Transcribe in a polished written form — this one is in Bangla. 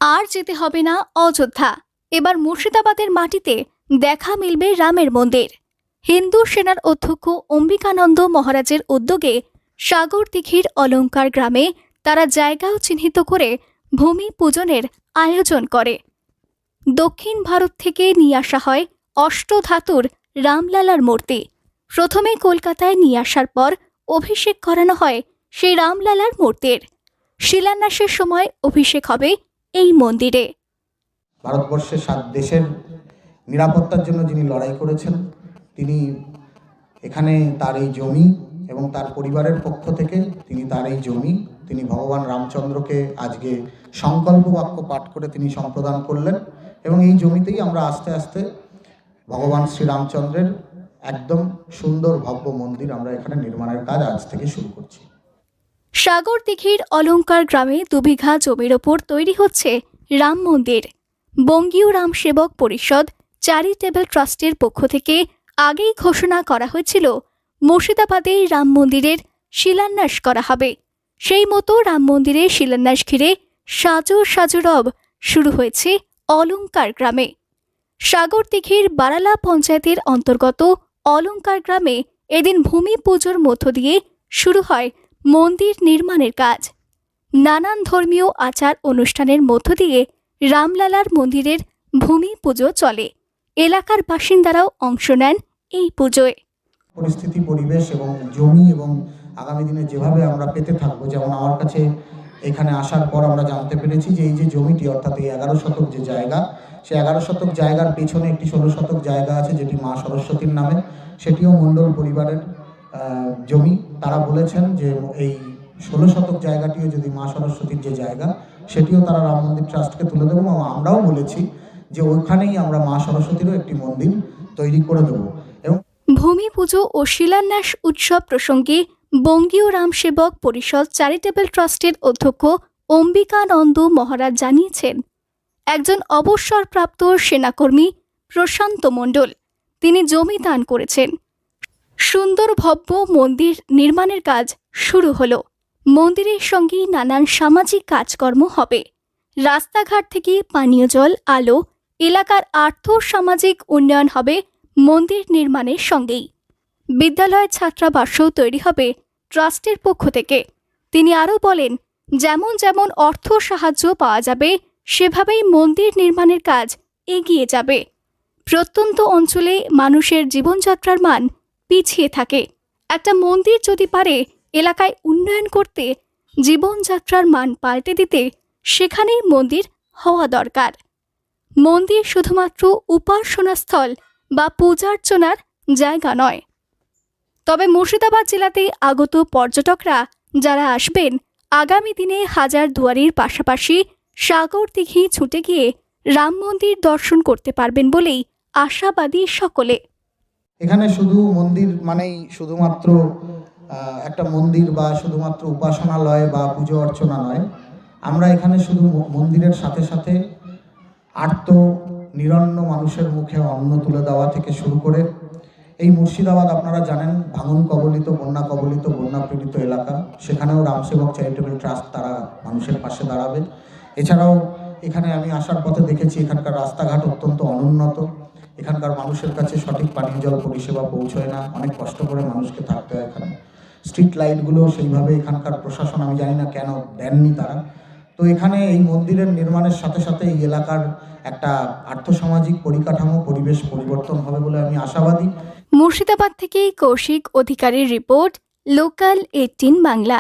আর যেতে হবে না অযোধ্যা। এবার মুর্শিদাবাদের মাটিতে দেখা মিলবে রামের মন্দির। হিন্দু সেনার অধ্যক্ষ অম্বিকানন্দ মহারাজের উদ্যোগে সাগরদিঘির অলঙ্কার গ্রামে তারা জায়গাও চিহ্নিত করে ভূমি পূজনের আয়োজন করে। দক্ষিণ ভারত থেকে নিয়ে আসা হয় অষ্টধাতুর রামলালার মূর্তি। প্রথমে কলকাতায় নিয়ে আসার পর অভিষেক করানো হয় সেই রামলালার মূর্তির। শিলান্যাসের সময় অভিষেক হবে এই মন্দিরে। ভারতবর্ষের 7 দেশের নিরাপত্তার জন্য যিনি লড়াই করেছেন, তিনি এখানে তার এই জমি এবং তার পরিবারের পক্ষ থেকে তিনি তার এই জমি তিনি ভগবান রামচন্দ্রকে আজকে সংকল্প বাক্য পাঠ করে তিনি সম্প্রদান করলেন এবং এই জমিতেই আমরা আস্তে আস্তে ভগবান শ্রীরামচন্দ্রের একদম সুন্দর ভব্য মন্দির আমরা এখানে নির্মাণের কাজ আজ থেকে শুরু করছি। সাগরদিঘির অলঙ্কার গ্রামে 2 বিঘা জমির ওপর তৈরি হচ্ছে রাম মন্দির। বঙ্গীয় রাম সেবক পরিষদ চ্যারিটেবল ট্রাস্টের পক্ষ থেকে আগেই ঘোষণা করা হয়েছিল মুর্শিদাবাদে রাম মন্দিরের শিলান্যাস করা হবে। সেই মতো রাম মন্দিরের শিলান্যাস ঘিরে সাজো রব শুরু হয়েছে অলঙ্কার গ্রামে। সাগরদিঘির বারালা পঞ্চায়েতের অন্তর্গত অলঙ্কার গ্রামে এদিন ভূমি পুজোর মধ্য দিয়ে শুরু হয় মন্দির নির্মাণের কাজ। নানান ধর্মীয় আচার অনুষ্ঠানের মধ্য দিয়ে রামলালার মন্দিরের ভূমি পুজো চলে। এলাকার বাসিন্দারাও অংশ নেন এই পুজোয়। পরিস্থিতি, পরিবেশ এবং জমি এবং আগামী দিনে যেভাবে আমরা পেতে থাকবো, যেমন আমার কাছে এখানে আসার পর আমরা জানতে পেরেছি যে এই যে জমিটি অর্থাৎ এই 11 শতক যে জায়গা, সেই 11 শতক জায়গার পেছনে একটি 16 শতক জায়গা আছে যেটি মা সরস্বতীর নামে, সেটিও মণ্ডল পরিবারের জমি। তারা বলেছেন যে এই 16 শতক জায়গাটিও যদি মা সরস্বতীর যে জায়গা, সেটিও তারা রাম মন্দির ট্রাস্টকে তুলে দেবো এবং আমরাও বলেছি যে ওইখানেই আমরা মা সরস্বতীরও একটি মন্দির তৈরি করে দেবো। এবং ভূমি পুজো ও শিলান্যাস উৎসব প্রসঙ্গে বঙ্গীয় রাম সেবক পরিষদ চ্যারিটেবল ট্রাস্টের অধ্যক্ষ অম্বিকানন্দ মহারাজ জানিয়েছেন, একজন অবসরপ্রাপ্ত সেনাকর্মী প্রশান্ত মণ্ডল তিনি জমি দান করেছেন। সুন্দর ভব্য মন্দির নির্মাণের কাজ শুরু হলো। মন্দিরের সঙ্গে নানান সামাজিক কাজকর্ম হবে। রাস্তাঘাট থেকে পানীয় জল, আলো, এলাকার আর্থ সামাজিক উন্নয়ন হবে মন্দির নির্মাণের সঙ্গেই। বিদ্যালয় ছাত্রাবাসও তৈরি হবে ট্রাস্টের পক্ষ থেকে। তিনি আরও বলেন, যেমন যেমন অর্থ সাহায্য পাওয়া যাবে সেভাবেই মন্দির নির্মাণের কাজ এগিয়ে যাবে। প্রত্যন্ত অঞ্চলে মানুষের জীবনযাত্রার মান পিছিয়ে থাকে। একটা মন্দির যদি পারে এলাকায় উন্নয়ন করতে, জীবনযাত্রার মান পাল্টে দিতে, সেখানেই মন্দির হওয়া দরকার। মন্দির শুধুমাত্র উপাসনাস্থল বা পূজার্চনার জায়গা নয়। তবে মুর্শিদাবাদ জেলাতে আগত পর্যটকরা যারা আসবেন, আগামী দিনে হাজারদুয়ারির পাশাপাশি সাগরদিঘি ছুটে গিয়ে রাম মন্দির দর্শন করতে পারবেন বলেই আশাবাদী সকলে। এখানে শুধু মন্দির মানেই শুধুমাত্র একটা মন্দির বা শুধুমাত্র উপাসনালয় বা পুজো অর্চনা নয়। আমরা এখানে শুধু মন্দিরের সাথে সাথে আর্ত নিরন্ন মানুষের মুখে অন্ন তুলে দেওয়া থেকে শুরু করে এই মুর্শিদাবাদ আপনারা জানেন ভাঙন কবলিত, বন্যা কবলিত, বন্যা পীড়িত এলাকা, সেখানেও রামসেবক চ্যারিটেবল ট্রাস্ট তারা মানুষের পাশে দাঁড়াবে। এছাড়াও এখানে আমি আসার পথে দেখেছি এখানকার রাস্তাঘাট অত্যন্ত অনুন্নত। এখানকার মানুষের কাছে সঠিক পানীয় জল পরিষেবা পৌঁছয় না, অনেক কষ্ট করে মানুষকে থাকতে হয় এখানে। স্ট্রিট লাইটগুলো সেইভাবে এখানকার প্রশাসন আমি জানি না কেন দেননি তারা। তো এখানে এই মন্দিরের নির্মাণের সাথে সাথে এই এলাকার একটা আর্থসামাজিক পরিকাঠামো, পরিবেশ পরিবর্তন হবে বলে আমি আশাবাদী। মুর্শিদাবাদ থেকে কৌশিক অধিকারীর রিপোর্ট, লোকাল 18 বাংলা।